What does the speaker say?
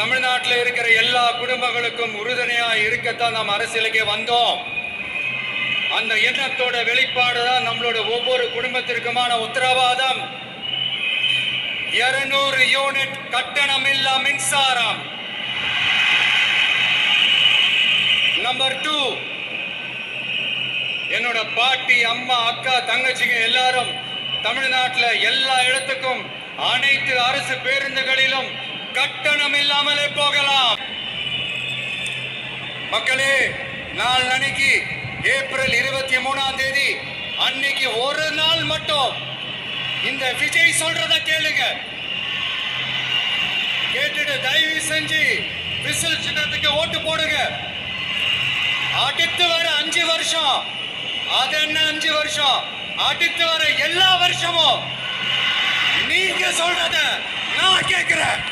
தமிழ்நாட்டில் இருக்கிற எல்லா குடும்பங்களுக்கும் உறுதுணையா இருக்கத்தான் நாம் அரசியலுக்கே வந்தோம். அந்த எண்ணத்தோட வெளிப்பாடு தான் நம்மளோட ஒவ்வொரு குடும்பத்திற்குமான உத்தரவாதம். 200 யூனிட் கட்டணம் இல்லா மின்சாரம். நம்பர் 2, என்னோட பாட்டி, அம்மா, அக்கா, தங்கச்சிங்க எல்லாரும் தமிழ்நாட்டில் எல்லா இடத்துக்கும் அனைத்து அரசு பேருந்துகளிலும் கட்டணம் இல்லாமலே போகலாம். மக்களே, நாளைக்கு ஏப்ரல் 23ஆம் தேதி அன்னைக்கு ஒரு நாள் மட்டும் இந்த விஜய் சொல்றத கேளுங்க. கேட்டுட்டு தயவு செஞ்சு விசில் சின்னத்துக்கு ஓட்டு போடுங்க. அடுத்து வர 5 வருஷம், அது என்ன 5 வருஷம், அடுத்து வர எல்லா வருஷமும் நீங்க சொல்றத நான் கேட்கிறேன்.